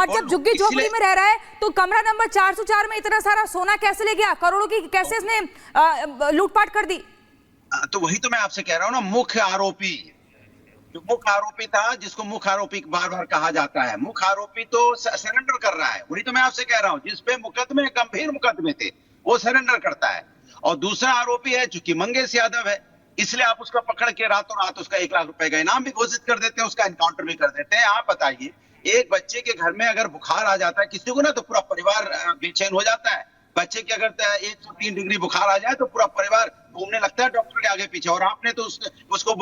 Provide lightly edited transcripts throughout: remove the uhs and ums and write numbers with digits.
और जब झुग्गी झोपड़ी में रह रहा है तो कमरा नंबर 404 में इतना सारा सोना कैसे ले गया? करोड़ों की कैसे इसने लूटपाट कर दी? तो वही तो मैं आपसे कह रहा हूँ ना, मुख्य आरोपी, जो मुख्य आरोपी था, जिसको मुख्य आरोपी बार बार कहा जाता है, मुख्य आरोपी तो सरेंडर कर रहा है। वही तो मैं आपसे कह रहा हूँ, जिसपे मुकदमे, गंभीर मुकदमे थे, वो सरेंडर करता है। और दूसरा आरोपी है चूंकि मंगेश यादव है, इसलिए आप उसका पकड़ के रातों रात उसका 1 लाख रुपए का इनाम भी घोषित कर देते हैं, उसका एनकाउंटर भी कर देते हैं। आप बताइए, एक बच्चे के घर में अगर बुखार आ जाता है किसी को ना, तो पूरा परिवार बेचैन हो जाता है। बच्चे की अगर 103 डिग्री बुखार आ जाए तो पूरा परिवार घूमने लगता है डॉक्टर के आगे पीछे, और आपने तो उसको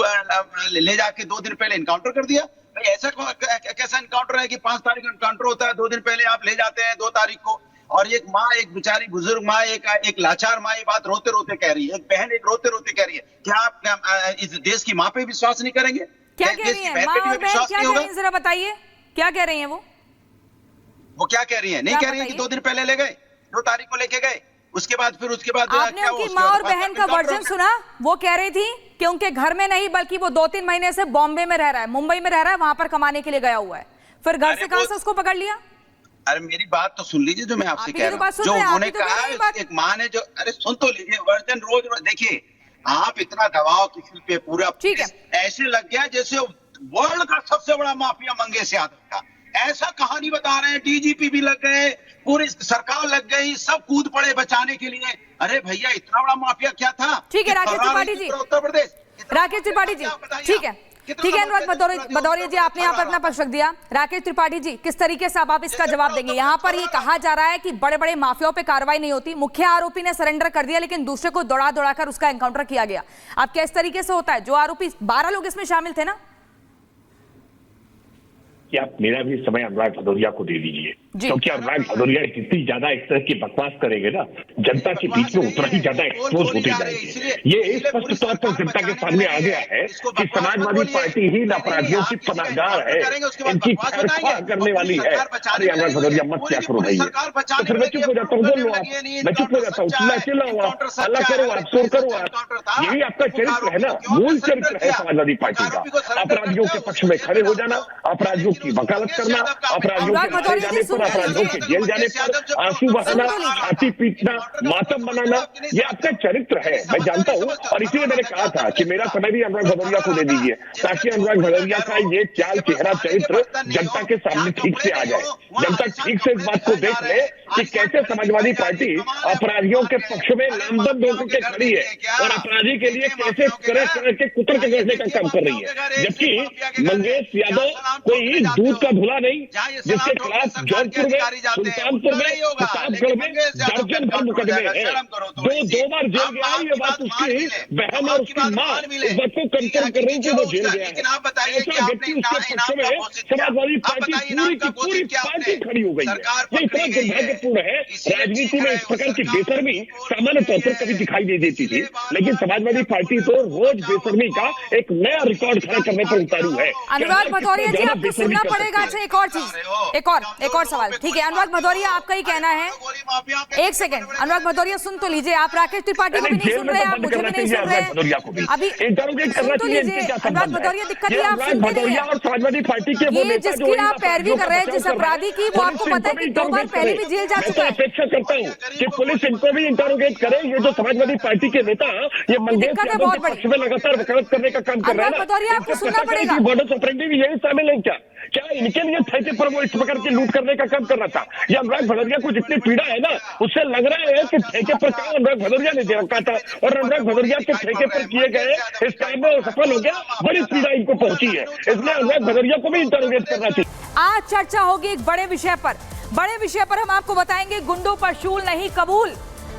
ले जाके 2 दिन पहले एनकाउंटर कर दिया। भाई ऐसा कैसा एनकाउंटर है कि 5 तारीख को एनकाउंटर होता है, 2 दिन पहले आप ले जाते हैं 2 तारीख को। और एक माँ, एक बेचारी बुजुर्ग माँ, एक लाचार माँ ये बात रोते रोते कह रही है, एक बहन एक रोते रोते कह रही है, क्या आप इस देश की माँ पे विश्वास नहीं करेंगे? क्या कह रही है माँ और बहन? क्या कह रही है जरा बताइए, क्या कह रही है वो क्या कह रही है? नहीं कह रही है कि 2 दिन पहले ले गए, 2 तारीख को लेके गए, उसके बाद आपने उनकी माँ और बहन का वर्जन सुना? वो कह रही थी कि उनके घर में नहीं, बल्कि वो 2-3 महीने से बॉम्बे में रह रहा है, मुंबई में रह रहा है, वहां पर कमाने के लिए गया हुआ है। फिर घर से कहां से उसको पकड़ लिया? अरे मेरी बात तो सुन लीजिए, जो मैं आपसे कह रहा हूँ, जो उन्होंने कहा, एक माँ ने जो, अरे सुन तो लीजिए, वर्जन रोज देखिए। आप इतना दबाव किसी पे पूरा ऐसे लग गया जैसे वर्ल्ड का सबसे बड़ा माफिया मंगेश यादव था, ऐसा कहानी बता रहे हैं। डीजीपी भी लग गए, पूरी सरकार लग गई, सब कूद पड़े बचाने के लिए। अरे भैया, इतना बड़ा माफिया क्या था? ठीक है राकेश त्रिपाठी जी, उत्तर प्रदेश, राकेश त्रिपाठी जी, ठीक है अनुराग भदौरिया जी, आपने यहाँ पर अपना पक्ष रख दिया। राकेश त्रिपाठी जी, किस तरीके से आप इसका जवाब देंगे? यहाँ पर ये कहा जा रहा है कि बड़े बड़े माफियाओं पे कार्रवाई नहीं होती, मुख्य आरोपी ने सरेंडर कर दिया, लेकिन दूसरे को दौड़ा दौड़ाकर उसका एनकाउंटर किया गया। आप क्या इस तरीके से होता है? जो आरोपी 12 लोग इसमें शामिल थे ना, कि आप मेरा भी समय अनुराग भदौरिया को दे दीजिए, क्योंकि अनुराग भदौरिया जितनी ज्यादा इस तरह की बकवास करेंगे ना, जनता के बीच में उतना ही ज्यादा एक्सपोज होते जाएंगे। ये स्पष्ट तौर पर जनता के सामने आ गया है कि समाजवादी पार्टी ही अपराधियों की पनाहगाह है, इनकी खैरख्वाह करने वाली है। अरे अनुराग भदौरिया, मत क्या करो भाई, तो फिर मैं चुप हो जाता हूँ, बोल लो आप, मैं चुप हो जाता हूँ, चिल्लाओ आप, हल्ला करो आप, शोर करो आप। यही आपका चरित्र है ना, मूल चरित्र है समाजवादी पार्टी का, अपराधियों के पक्ष में खड़े हो जाना, अपराधियों की वकालत करना, अपराधियों के मारे जाने पर, अपराधियों के जेल जाने पर आंसू बहाना, छाती पीटना, मातम बनाना, ये आपका चरित्र है, मैं जानता हूं। और इसलिए मैंने कहा था कि मेरा समय भी अनुराग भदौरिया को दे दीजिए, ताकि अनुराग भदौरिया का ये चाल, चेहरा, चरित्र जनता के सामने ठीक से आ जाए, जनता ठीक से इस बात को देख ले कि कैसे समाजवादी पार्टी अपराधियों के पक्ष में लामबंद होकर के खड़ी है और अपराधी के लिए कैसे तरह के कुतर के करने का काम कर रही है। जबकि मंगेश यादव कोई दूध का धुला नहीं, जिसके खिलाफ जौनपुर में, सुल्तानपुर में, प्रतापगढ़ में दर्जन भर मुकदमे हैं, जो 2 बार जेल गया है। ये बात उसकी बहन और उसकी माँ इस बात को कंफर्म कर रही थी, वो जेल गया है। ऐसा व्यक्ति उसके पक्ष में समाजवादी पार्टी पूरी की पूरी पार्टी खड़ी हो गई है। ये इतना दुर्भाग्यपूर्ण है, राजनीति में इस प्रकार की बेशर्मी सामान्य तौर पर कभी दिखाई नहीं देती थी, लेकिन समाजवादी पार्टी तो रोज बेशर्मी का एक नया रिकॉर्ड खड़ा करने पर उतारू है। अनुराग भदौरिया जी, आपको सुनना पड़ेगा। अच्छा, एक और चीज, एक और सवाल, ठीक है अनुराग भदौरिया, आपका ही कहना है, एक सेकंड अनुराग भदौरिया सुन तो लीजिए, आप राकेश त्रिपाठी को भी नहीं सुन रहे, आप मुझे भी नहीं सुन रहे, अभी सुन तो लीजिए। अनुराग भदौरिया, दिक्कत ये आप सुनते नहीं है, समाजवादी पार्टी के ये जिसकी आप पैरवी कर रहे हैं, जिस अपराधी की, वो आपको पता है कि 2 बार पहले भी जेल जा चुका है। अपेक्षा करता हूँ कि पुलिस इनको भी इंटरोगेट करे। ये जो समाजवादी पार्टी के नेता, ये मंगेश यादव के पक्ष में लगातार वकालत करने का काम कर रहे हैं, आपको सुनना पड़ेगा। बॉर्डर ऑपरेंडी भी यही शामिल है क्या? क्या इनके लिए ठेके पर वो इस प्रकार के लूट करने का काम कर रहा था? ये अनुराग भदौरिया को जितनी पीड़ा है ना, उससे लग रहा है कि ठेके पर काम अनुराग भदौरिया ने दे रखा था, और अनुराग भदौरिया के ठेके पर किए गए इस काम में सफल हो गया। बड़ी पीड़ा इनको पहुंची है, इसलिए अनुराग भदौरिया को भी इंटरोगेट करना चाहिए। आज चर्चा होगी एक बड़े विषय पर हम आपको बताएंगे, गुंडों पर शूल नहीं कबूल।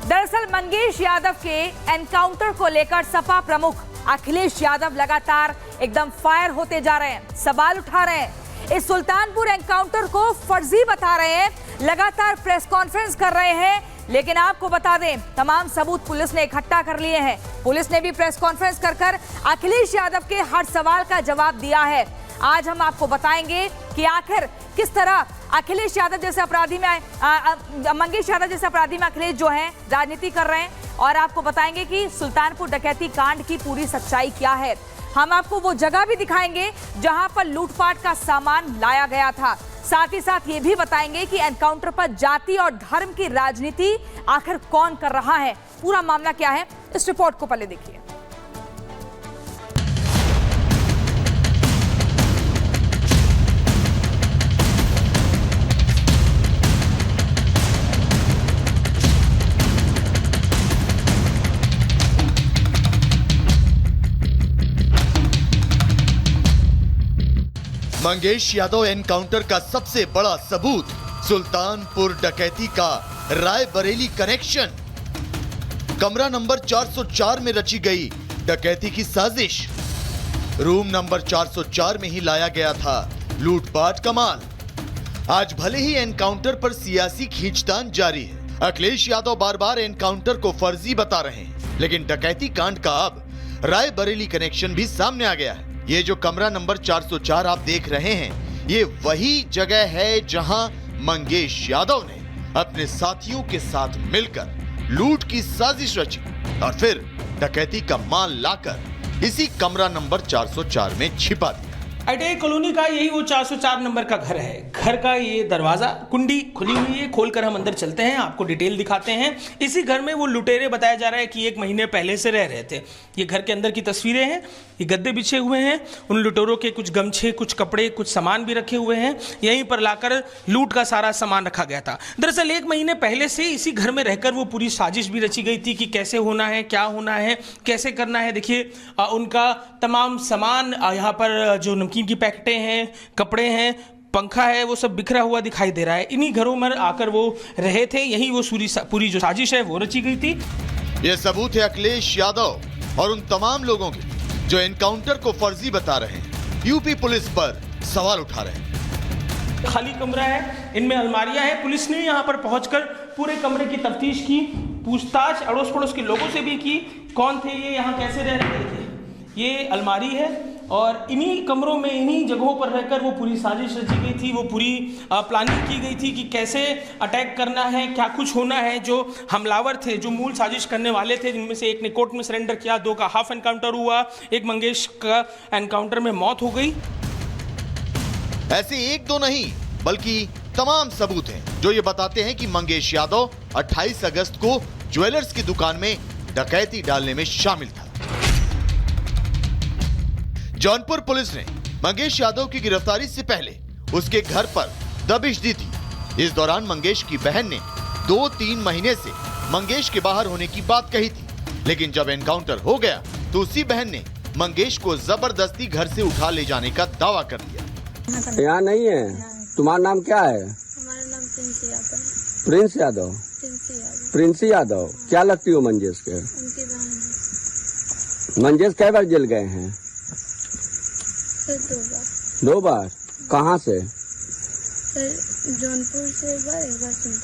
दरअसल मंगेश यादव के एनकाउंटर को लेकर सपा प्रमुख अखिलेश यादव लगातार एकदम फायर होते जा रहे हैं, सवाल उठा रहे हैं, इस सुल्तानपुर एनकाउंटर को फर्जी बता रहे हैं, लगातार प्रेस कॉन्फ्रेंस कर रहे हैं। लेकिन आपको बता दें, तमाम सबूत पुलिस ने इकट्ठा कर लिए हैं। पुलिस ने भी प्रेस कॉन्फ्रेंस कर अखिलेश यादव के हर सवाल का जवाब दिया है। आज हम आपको बताएंगे कि आखिर किस तरह अखिलेश यादव जैसे अपराधी में मंगेश यादव जैसे अपराधी में अखिलेश जो हैं राजनीति कर रहे हैं, और आपको बताएंगे कि सुल्तानपुर डकैती कांड की पूरी सच्चाई क्या है। हम आपको वो जगह भी दिखाएंगे जहां पर लूटपाट का सामान लाया गया था। साथ ही साथ ये भी बताएंगे कि एनकाउंटर पर जाति और धर्म की राजनीति आखिर कौन कर रहा है, पूरा मामला क्या है, इस रिपोर्ट को पहले देखिए। मंगेश यादव एनकाउंटर का सबसे बड़ा सबूत सुल्तानपुर डकैती का रायबरेली कनेक्शन। कमरा नंबर 404 में रची गई डकैती की साजिश। रूम नंबर 404 में ही लाया गया था लूटपाट का माल। आज भले ही एनकाउंटर पर सियासी खींचतान जारी है, अखिलेश यादव बार बार एनकाउंटर को फर्जी बता रहे हैं, लेकिन डकैती कांड का अब रायबरेली कनेक्शन भी सामने आ गया है। ये जो कमरा नंबर 404 आप देख रहे हैं, ये वही जगह है जहां मंगेश यादव ने अपने साथियों के साथ मिलकर लूट की साजिश रची और फिर डकैती का माल लाकर इसी कमरा नंबर 404 में छिपा दिया। ITI कॉलोनी का यही वो 404 नंबर का घर है। घर का ये दरवाजा कुंडी खुली हुई है, खोलकर हम अंदर चलते हैं, आपको डिटेल दिखाते हैं। इसी घर में वो लुटेरे बताया जा रहा है कि 1 महीने पहले से रह रहे थे। ये घर के अंदर की तस्वीरें हैं, ये गद्दे बिछे हुए हैं, उन लुटेरों के कुछ गमछे, कुछ कपड़े, कुछ सामान भी रखे हुए हैं। यहीं पर लाकर लूट का सारा सामान रखा गया था। दरअसल 1 महीने पहले से इसी घर में रहकर वो पूरी साजिश भी रची गई थी कि कैसे होना है, क्या होना है, कैसे करना है। देखिए उनका तमाम सामान यहाँ पर जो नमकीन की पैकेटें हैं, कपड़े हैं, पंखा है, वो सब बिखरा हुआ दिखाई दे रहा है। इन्हीं घरों में आकर वो रहे थे, यही वो पूरी जो साजिश है वो रची गई थी। ये सबूत है अखिलेश यादव और उन तमाम लोगों के जो एनकाउंटर को फर्जी बता रहे हैं, यूपी पुलिस पर सवाल उठा रहे हैं। खाली कमरा है, इनमें अलमारियां हैं। पुलिस ने यहाँ पर पहुंचकर पूरे कमरे की तफ्तीश की, पूछताछ अड़ोस पड़ोस के लोगों से भी की, कौन थे ये, यहाँ कैसे रह रहे थे। ये अलमारी है और इन्हीं कमरों में, इन्हीं जगहों पर रहकर वो पूरी साजिश रची गई थी, वो पूरी प्लानिंग की गई थी कि कैसे अटैक करना है, क्या कुछ होना है। जो हमलावर थे, जो मूल साजिश करने वाले थे, जिनमें से एक ने कोर्ट में सरेंडर किया, 2 का हाफ एनकाउंटर हुआ, एक मंगेश का एनकाउंटर में मौत हो गई। ऐसे 1-2 नहीं बल्कि तमाम सबूत हैं जो ये बताते हैं कि मंगेश यादव 28 अगस्त को ज्वेलर्स की दुकान में डकैती डालने में शामिल था। जौनपुर पुलिस ने मंगेश यादव की गिरफ्तारी से पहले उसके घर पर दबिश दी थी। इस दौरान मंगेश की बहन ने 2-3 महीने से मंगेश के बाहर होने की बात कही थी, लेकिन जब एनकाउंटर हो गया तो उसी बहन ने मंगेश को जबरदस्ती घर से उठा ले जाने का दावा कर दिया। यहाँ नहीं है। तुम्हारा नाम क्या है? हमारा नाम Prince Yadav. Prince Yadav. Prince Yadav क्या लगती हो मंगेश के? उनकी बहन है। मंगेश कई बार जेल गए हैं? सर 2 बार। कहाँ से? सर जौनपुर से एक बार सुल्तान।